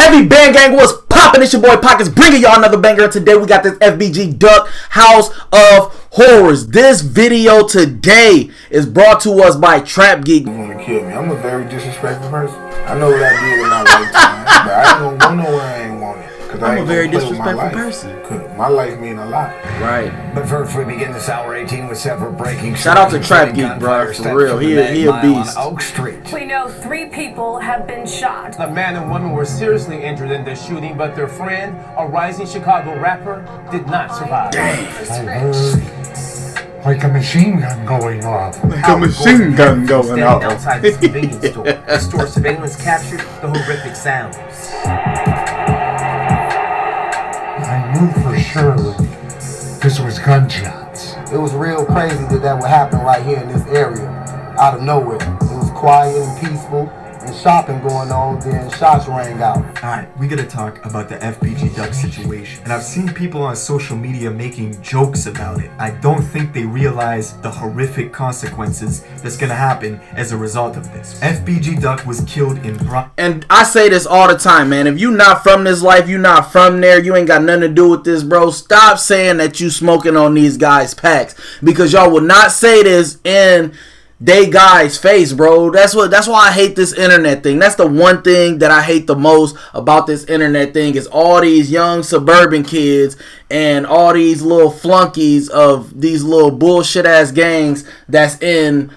Heavy Bang Gang, what's poppin'? It's your boy Pockets bringing y'all another banger. Today we got this FBG Duck House of Horrors. This video today is brought to us by Trap Geek. You want to kill me? I'm a very disrespectful person. I know what I did in my lifetime, but I ain't gonna go nowhere I ain't want it. I'm a very disrespectful person. My life mean a lot. Right. But first, we begin this hour 18 with several breaking. Shout out to Trap Geek, bro. For real, he a beast. Oak Street. We know 3 people have been shot. A man and woman were seriously injured in this shooting, but their friend, a rising Chicago rapper, did not survive. Like a machine gun going off. Like a machine gun going off. Outside the convenience store. The store surveillance captured the horrific sounds. I knew for sure this was gunshots. It was real crazy that would happen right here in this area, out of nowhere. It was quiet and peaceful, and shopping going on, then shots rang out. Alright, we gotta talk about the FBG Duck situation. And I've seen people on social media making jokes about it. I don't think they realize the horrific consequences that's gonna happen as a result of this. FBG Duck was killed in And I say this all the time, man. If you not from this life, you not from there, you ain't got nothing to do with this, bro. Stop saying that you smoking on these guys' packs. Because y'all will not say this in they guys face, bro. That's why I hate this internet thing. That's the one thing that I hate the most about this internet thing is all these young suburban kids and all these little flunkies of these little bullshit ass gangs that's in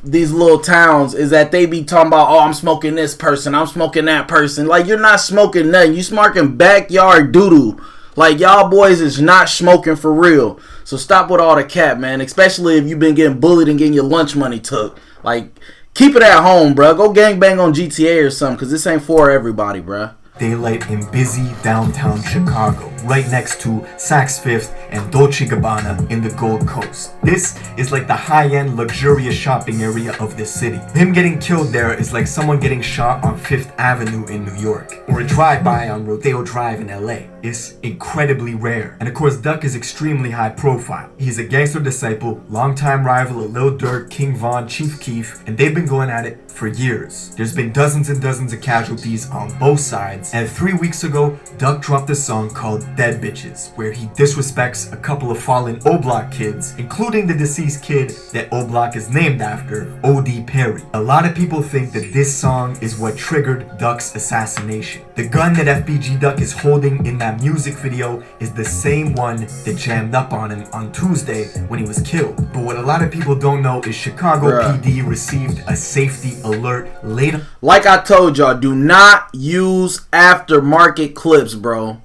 these little towns is that they be talking about, oh, I'm smoking this person, I'm smoking that person. Like, you're not smoking nothing. You smoking backyard doo-doo. Like, y'all boys is not smoking for real. So stop with all the cap, man. Especially if you've been getting bullied and getting your lunch money took. Like, keep it at home, bro. Go gangbang on GTA or something, because this ain't for everybody, bro. Daylight in busy downtown Chicago, right next to Saks Fifth and Dolce & Gabbana in the Gold Coast. This is like the high-end, luxurious shopping area of the city. Him getting killed there is like someone getting shot on 5th Avenue in New York, or a drive-by on Rodeo Drive in LA. It's incredibly rare. And of course, Duck is extremely high profile. He's a gangster disciple, longtime rival of Lil Durk, King Von, Chief Keef, and they've been going at it for years. There's been dozens and dozens of casualties on both sides, and 3 weeks ago, Duck dropped a song called Dead Bitches, where he disrespects a couple of fallen O-Block kids, including the deceased kid that O-Block is named after, O.D. Perry. A lot of people think that this song is what triggered Duck's assassination. The gun that FBG Duck is holding in that music video is the same one that jammed up on him on Tuesday when he was killed. But what a lot of people don't know is Chicago PD received a safety alert later. Like I told y'all, do not use aftermarket clips, bro.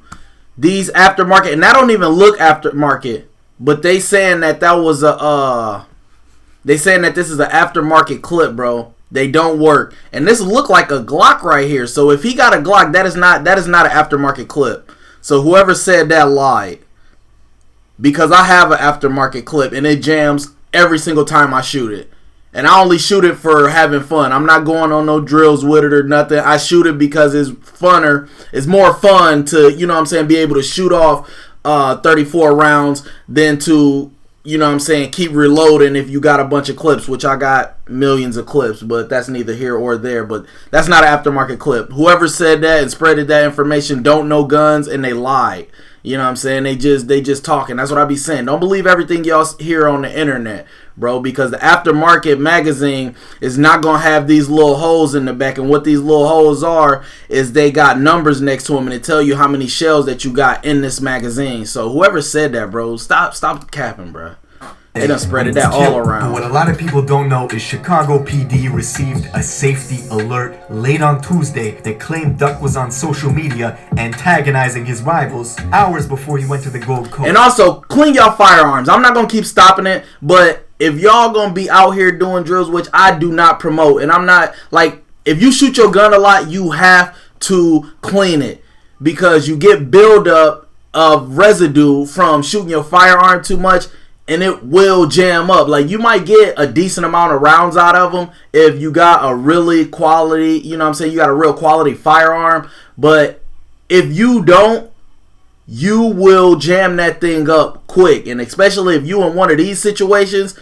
These aftermarket, and I don't even look aftermarket, but they saying that was they saying that this is an aftermarket clip, bro. They don't work, and this look like a Glock right here. So if he got a Glock, that is not an aftermarket clip. So whoever said that lied, because I have an aftermarket clip and it jams every single time I shoot it. And I only shoot it for having fun. I'm not going on no drills with it or nothing. I shoot it because it's funner. It's more fun to, you know what I'm saying, be able to shoot off 34 rounds than to, you know what I'm saying, keep reloading if you got a bunch of clips, which I got millions of clips, but that's neither here or there. But that's not an aftermarket clip. Whoever said that and spreaded that information don't know guns, and they lied. You know what I'm saying? They just talking. That's what I be saying. Don't believe everything y'all hear on the internet, bro, because the aftermarket magazine is not going to have these little holes in the back. And what these little holes are is they got numbers next to them, and they tell you how many shells that you got in this magazine. So whoever said that, bro, stop capping, bro. They done spread that all around. But what a lot of people don't know is Chicago PD received a safety alert late on Tuesday that claimed Duck was on social media antagonizing his rivals hours before he went to the Gold Coast. And also, clean y'all firearms. I'm not going to keep stopping it, but if y'all going to be out here doing drills, which I do not promote, and I'm not, like, if you shoot your gun a lot, you have to clean it, because you get buildup of residue from shooting your firearm too much, and it will jam up. Like, you might get a decent amount of rounds out of them if you got a really quality, you know what I'm saying, you got a real quality firearm. But if you don't, you will jam that thing up quick. And especially if you in one of these situations,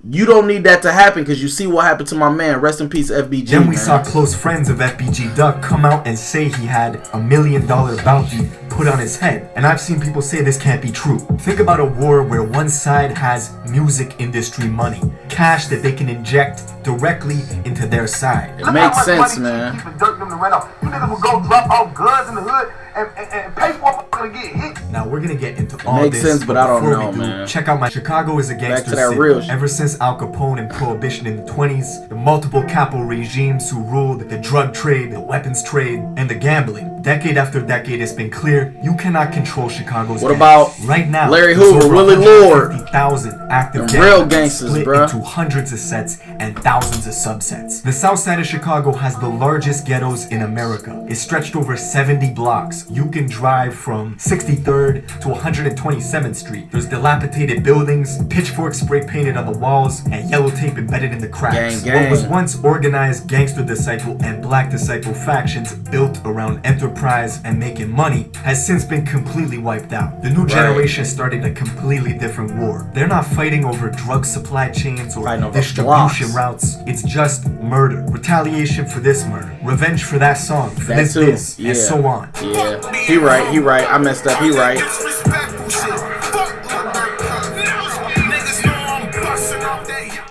You don't need that to happen because you see what happened to my man. Rest in peace, FBG. Then we man. saw close friends of FBG Duck come out and say he had $1 million bounty put on his head. And I've seen people say this can't be true. Think about a war where one side has music industry money, cash that they can inject directly into their side. It makes sense, man. You niggas will go drop off guns in the hood and pay for it to get hit. Now we're gonna get into all makes this, sense, but I don't before know, we do, man. check out my Chicago is a gangster to that city. real shit. Ever since Al Capone and Prohibition in the 20s, the multiple capo regimes who ruled the drug trade, the weapons trade, and the gambling. Decade after decade, it's been clear you cannot control Chicago's What gangs. about right now? Larry there's Hoover, over Willie Lord? 150,000 active The gang real members gangsters, split bruh. into hundreds of sets and thousands of subsets. The south side of Chicago has the largest ghettos in America. It's stretched over 70 blocks. You can drive from 63rd to 127th Street. There's dilapidated buildings, pitchforks spray painted on the walls, and yellow tape embedded in the cracks. Gang, gang. What was once organized Gangster Disciple and Black Disciple factions built around enterprise and making money has since been completely wiped out. The new generation started a completely different war. They're not fighting over drug supply chains or Fighting over distribution blocks. routes. It's just murder. Retaliation for this murder. Revenge for that song. For That this too. this. Yeah. And so on. Yeah. He right. I messed up. He right.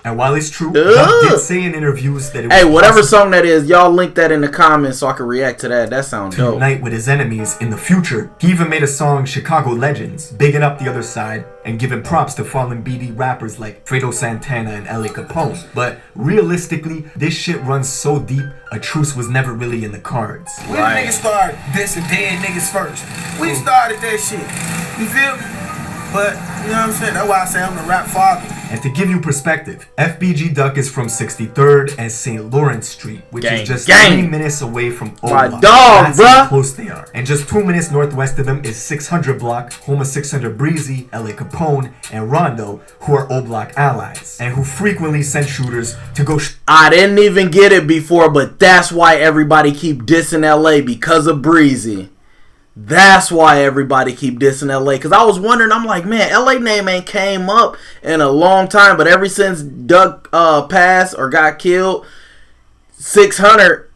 And while it's true, Ugh. Duck did say in interviews that it was Hey, whatever possible song that is, y'all link that in the comments so I can react to that. That sounds to dope. unite with his enemies in the future. He even made a song, Chicago Legends, bigging up the other side and giving props to fallen BD rappers like Fredo Santana and LA Capone. But realistically, this shit runs so deep, a truce was never really in the cards. We the niggas started dissing dead niggas first. We started that shit. You feel me? But, you know what I'm saying? That's why I say I'm the rap father. And to give you perspective, FBG Duck is from 63rd and St. Lawrence Street, which Gang, is just gang. 3 minutes away from My Omaha. dog, That's how bruh. close they are. And just 2 minutes northwest of them is 600 Block, home of 600 Breezy, LA Capone, and Rondo, who are O Block allies, and who frequently send shooters to go I didn't even get it before, but that's why everybody keep dissing LA because of Breezy. That's why everybody keep dissing LA. Because I was wondering, I'm like, man, LA name ain't came up in a long time. But ever since Doug passed or got killed, 600.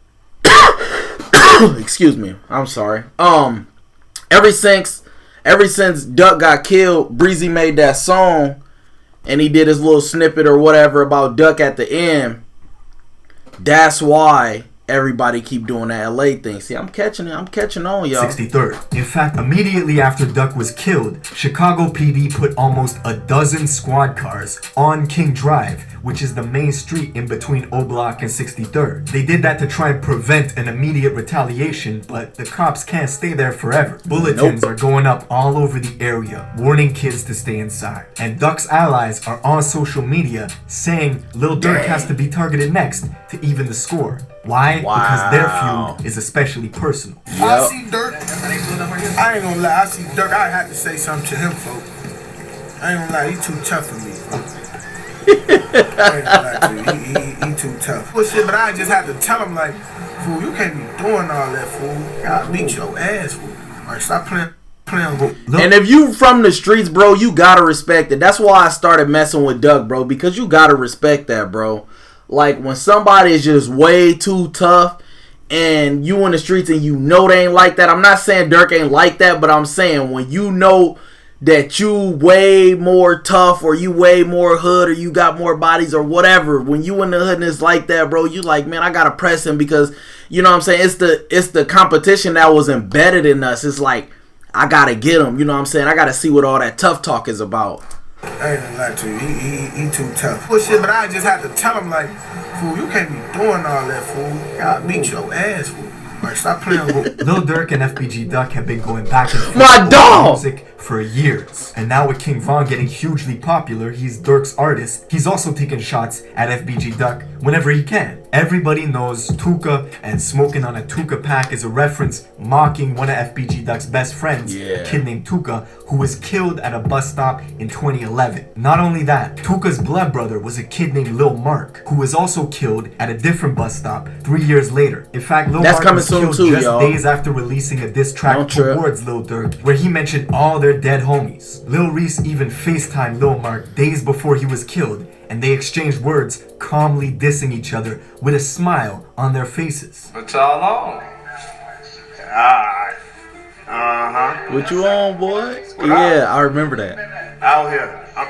Excuse me. I'm sorry. Ever since Duck got killed, Breezy made that song. And he did his little snippet or whatever about Duck at the end. That's why everybody keep doing that LA thing. See, I'm catching it. I'm catching on, y'all. 63rd. In fact, immediately after Duck was killed, Chicago PD put almost a dozen squad cars on King Drive, which is the main street in between O Block and 63rd. They did that to try and prevent an immediate retaliation, but the cops can't stay there forever. Bulletins are going up all over the area, warning kids to stay inside. And Duck's allies are on social media saying Lil Durk has to be targeted next to even the score. Why? Because their feud is especially personal. I see Dirk. I ain't gonna lie. I see Dirk. I had to say something to him, folks. I ain't gonna lie. He too tough for me. I ain't gonna lie to you. He too tough. Well, shit, but I just had to tell him, like, fool, you can't be doing all that, fool. I'll beat your ass, fool. All right, stop playing. And if you from the streets, bro, you gotta respect it. That's why I started messing with Doug, bro, because you gotta respect that, bro. Like, when somebody is just way too tough and you in the streets and you know they ain't like that. I'm not saying Dirk ain't like that, but I'm saying when you know that you way more tough or you way more hood or you got more bodies or whatever, when you in the hood and it's like that, bro, you like, man, I gotta press him because, you know what I'm saying, it's the competition that was embedded in us. It's like, I gotta get him, you know what I'm saying? I gotta see what all that tough talk is about. I ain't gonna lie to you. He too tough. Well, shit, but I just had to tell him, like, fool, you can't be doing all that, fool. I'll beat your ass, fool. Like, stop playing with Lil Durk and FBG Duck have been going back and forth My over dog! music for years. And now with King Von getting hugely popular, he's Durk's artist. He's also taking shots at FBG Duck whenever he can. Everybody knows Tuka, and smoking on a Tuka pack is a reference mocking one of FBG Duck's best friends, a kid named Tuka, who was killed at a bus stop in 2011. Not only that, Tuka's blood brother was a kid named Lil Mark, who was also killed at a different bus stop 3 years later. In fact, Lil Mark was killed too, just y'all. days after releasing a diss track towards Lil Durk, where he mentioned all their dead homies. Lil Reese even FaceTimed Lil Mark days before he was killed and they exchanged words, calmly dissing each other with a smile on their faces. What y'all on? Alright. Uh-huh. What you on, boy? What Yeah, I remember that. Out here. I'm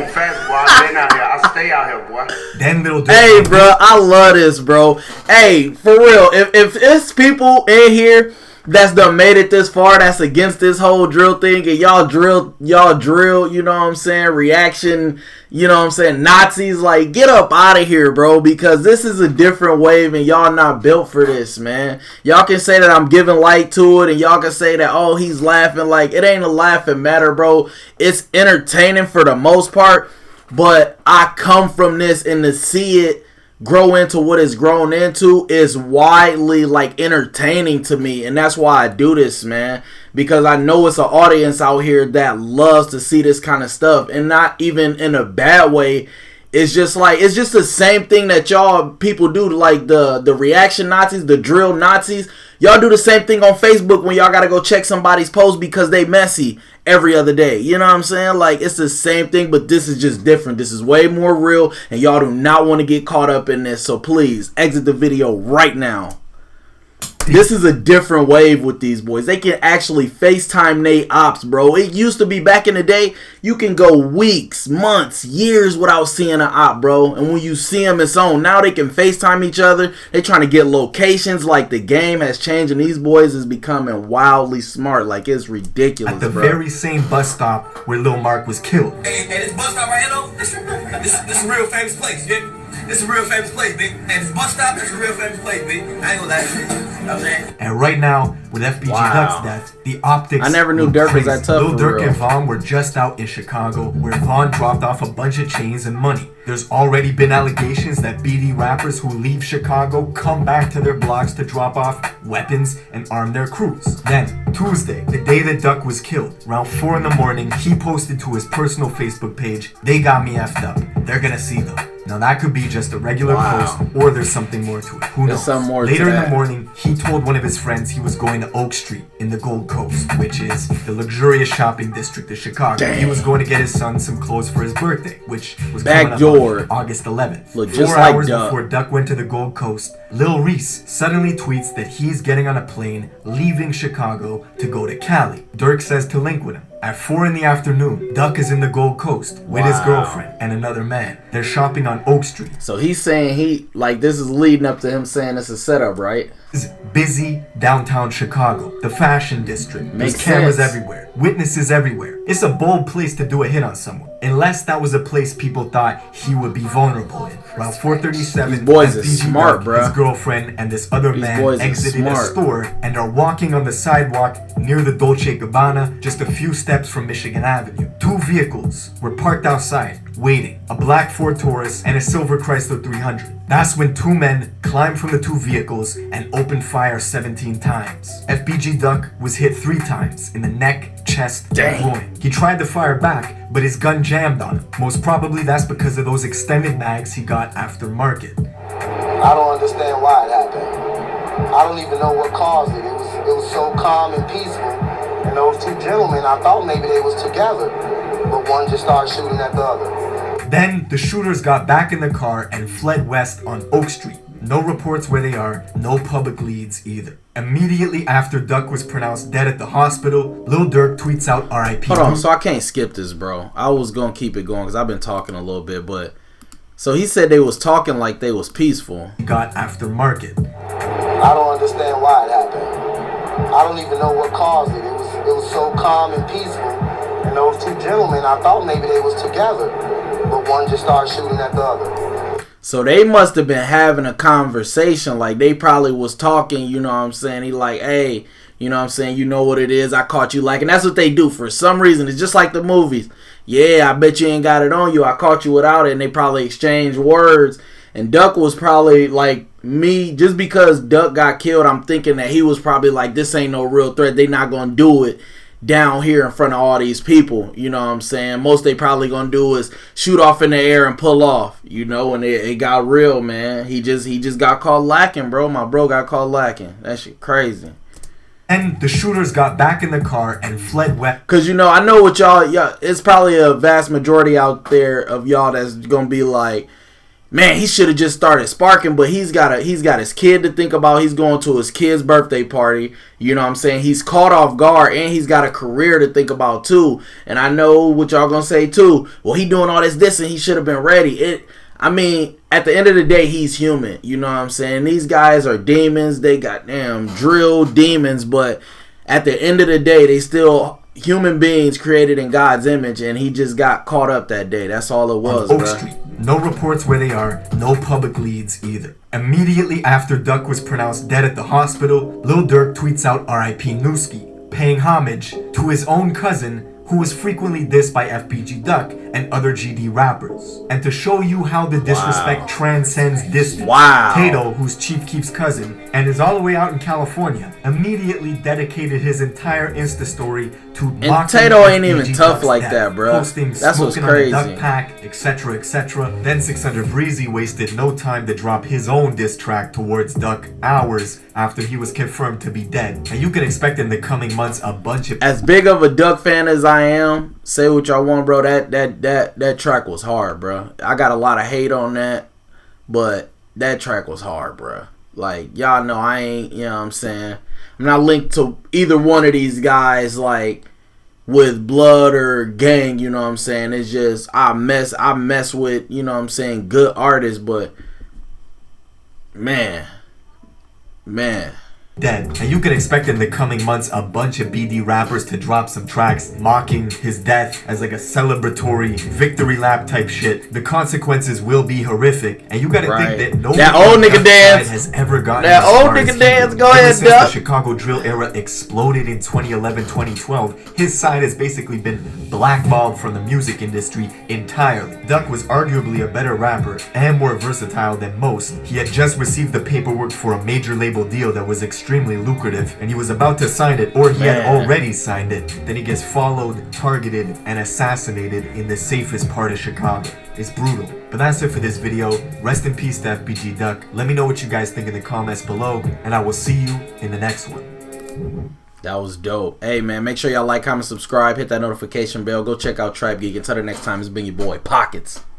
on fast, boy. I been out here. I stay out here, boy. Then Lil Durk. Hey, bro, I love this, bro. Hey, for real, if it's people in here that's done made it this far, that's against this whole drill thing, and y'all drill, you know what I'm saying, reaction, you know what I'm saying, Nazis, like, get up out of here, bro, because this is a different wave, and y'all not built for this, man. Y'all can say that I'm giving light to it, and y'all can say that, oh, he's laughing, like, it ain't a laughing matter, bro. It's entertaining for the most part, but I come from this, and to see it grow into what it's grown into is widely like entertaining to me, and that's why I do this, man, because I know it's an audience out here that loves to see this kind of stuff, and not even in a bad way. It's just like, it's just the same thing that y'all people do, like the reaction Nazis, the drill Nazis. Y'all do the same thing on Facebook when y'all gotta go check somebody's post because they messy every other day. You know what I'm saying? Like, it's the same thing, but this is just different. This is way more real, and y'all do not want to get caught up in this. So please exit the video right now. This is a different wave with these boys. They can actually FaceTime they ops, bro. It used to be back in the day, you can go weeks, months, years without seeing an op, bro. And when you see them, it's on. Now they can FaceTime each other. They trying to get locations. Like, the game has changed, and these boys is becoming wildly smart. Like, it's ridiculous, At the bro. very same bus stop where Lil Mark was killed. Hey, this bus stop right here, though, this a real famous place, yeah? This is a real famous place, big. And this bus stop is a real famous place, big. I ain't gonna lie to you. You know what I'm saying? And right now, with FBG Duck's death, the optics. I never knew were Dirk was crazy. that tough, Lil for Durk real. and Vaughn were just out in Chicago, where Vaughn dropped off a bunch of chains and money. There's already been allegations that BD rappers who leave Chicago come back to their blocks to drop off weapons and arm their crews. Then, Tuesday, the day that Duck was killed, around 4 in the morning, he posted to his personal Facebook page, "They got me effed up. They're gonna see them." Now that could be just a regular post, or there's something more to it. Who knows? There's some more to Later in that. the morning, he told one of his friends he was going to Oak Street in the Gold Coast, which is the luxurious shopping district of Chicago. Dang. He was going to get his son some clothes for his birthday, which was Back coming up door. on August 11th. Look just 4 like hours Duck. before Duck went to the Gold Coast, Lil Reese suddenly tweets that he's getting on a plane leaving Chicago to go to Cali. Dirk says to link with him. At 4 in the afternoon, Duck is in the Gold Coast with his girlfriend and another man. They're shopping on Oak Street. So he's saying this is leading up to him saying it's a setup, right? This is busy downtown Chicago, the fashion district. There's Makes cameras sense. everywhere, witnesses everywhere. It's a bold place to do a hit on someone, unless that was a place people thought he would be vulnerable in. Around 4:37, These boys are FBG smart, Duck, bruh. his girlfriend, and this other These man boys are exited a smart. store and are walking on the sidewalk near the Dolce Gabbana, just a few steps from Michigan Avenue. 2 vehicles were parked outside, waiting. A black Ford Taurus and a silver Chrysler 300. That's when 2 men climbed from the 2 vehicles and opened fire 17 times. FBG Duck was hit 3 times in the neck, chest, and groin. He tried to fire back, but his gun jammed on him. Most probably that's because of those extended mags he got aftermarket. I don't understand why it happened. I don't even know what caused it. It was so calm and peaceful. And those 2 gentlemen, I thought maybe they was together. But one just started shooting at the other. Then the shooters got back in the car and fled west on Oak Street. No reports where they are, no public leads either. Immediately after Duck was pronounced dead at the hospital, Lil Durk tweets out RIP. Hold on, so I can't skip this, bro. I was gonna keep it going because I've been talking a little bit, but so he said they was talking like they was peaceful. Got aftermarket. I don't understand why it happened. I don't even know what caused it. It was so calm and peaceful. And those 2 gentlemen, I thought maybe they was together. But one just started shooting at the other. So they must have been having a conversation. Like, they probably was talking, you know what I'm saying? He like, hey, you know what I'm saying? You know what it is. I caught you like, and that's what they do. For some reason, it's just like the movies. Yeah, I bet you ain't got it on you. I caught you without it. And they probably exchanged words. And Duck was probably like me. Just because Duck got killed, I'm thinking that he was probably like, this ain't no real threat. They not going to do it down here in front of all these people. You know what I'm saying? Most they probably gonna do is shoot off in the air and pull off, you know. And it got real, man. He just got caught lacking, bro. My bro got caught lacking. That shit crazy. And the shooters got back in the car and fled west. Cause you know, I know what y'all. It's probably a vast majority out there of y'all that's gonna be like, man, he should have just started sparking, but he's got his kid to think about. He's going to his kid's birthday party. You know what I'm saying? He's caught off guard, and he's got a career to think about too. And I know what y'all gonna say too. Well, he doing all this, and he should have been ready. I mean, at the end of the day, he's human. You know what I'm saying? These guys are demons. They got damn drill demons, but at the end of the day, they still human beings created in God's image, and he just got caught up that day. That's all it was, on Oak bro. Street. No reports where they are, no public leads either. Immediately after Duck was pronounced dead at the hospital, Lil Durk tweets out R.I.P. Newski, paying homage to his own cousin, who was frequently dissed by FBG Duck and other GD rappers. And to show you how the disrespect transcends distance, Tato, who's Chief Keef's cousin and is all the way out in California, immediately dedicated his entire Insta story to and Tato ain't even tough like that, bro. Posting that's what's smoking crazy. On the Duck pack, etc., etc. Then 600 Breezy wasted no time to drop his own diss track towards Duck hours after he was confirmed to be dead. And you can expect in the coming months a bunch of... As big of a Duck fan as I am, say what y'all want, bro. That track was hard, bro. I got a lot of hate on that, but that track was hard, bro. Like, y'all know I ain't, you know what I'm saying? I'm not linked to either one of these guys, like, with blood or gang, you know what I'm saying? It's just, I mess with, you know what I'm saying, good artists, but, man. Dead. And you can expect in the coming months a bunch of BD rappers to drop some tracks mocking his death as like a celebratory victory lap type shit. The consequences will be horrific, and you gotta think that nobody that old nigga dance has ever gotten that old nigga dance. Go ahead, since the Chicago drill era exploded in 2011-2012, his side has basically been blackballed from the music industry entirely. Duck was arguably a better rapper and more versatile than most. He had just received the paperwork for a major label deal that was extremely lucrative, and he was about to sign it, or he had already signed it. Then he gets followed, targeted, and assassinated in the safest part of Chicago. It's brutal. But that's it for this video. Rest in peace to FBG Duck. Let me know what you guys think in the comments below, and I will see you in the next one. That was dope. Hey, man, make sure y'all like, comment, subscribe, hit that notification bell. Go check out Trap Geek. Until the next time, it's been your boy, Pockets.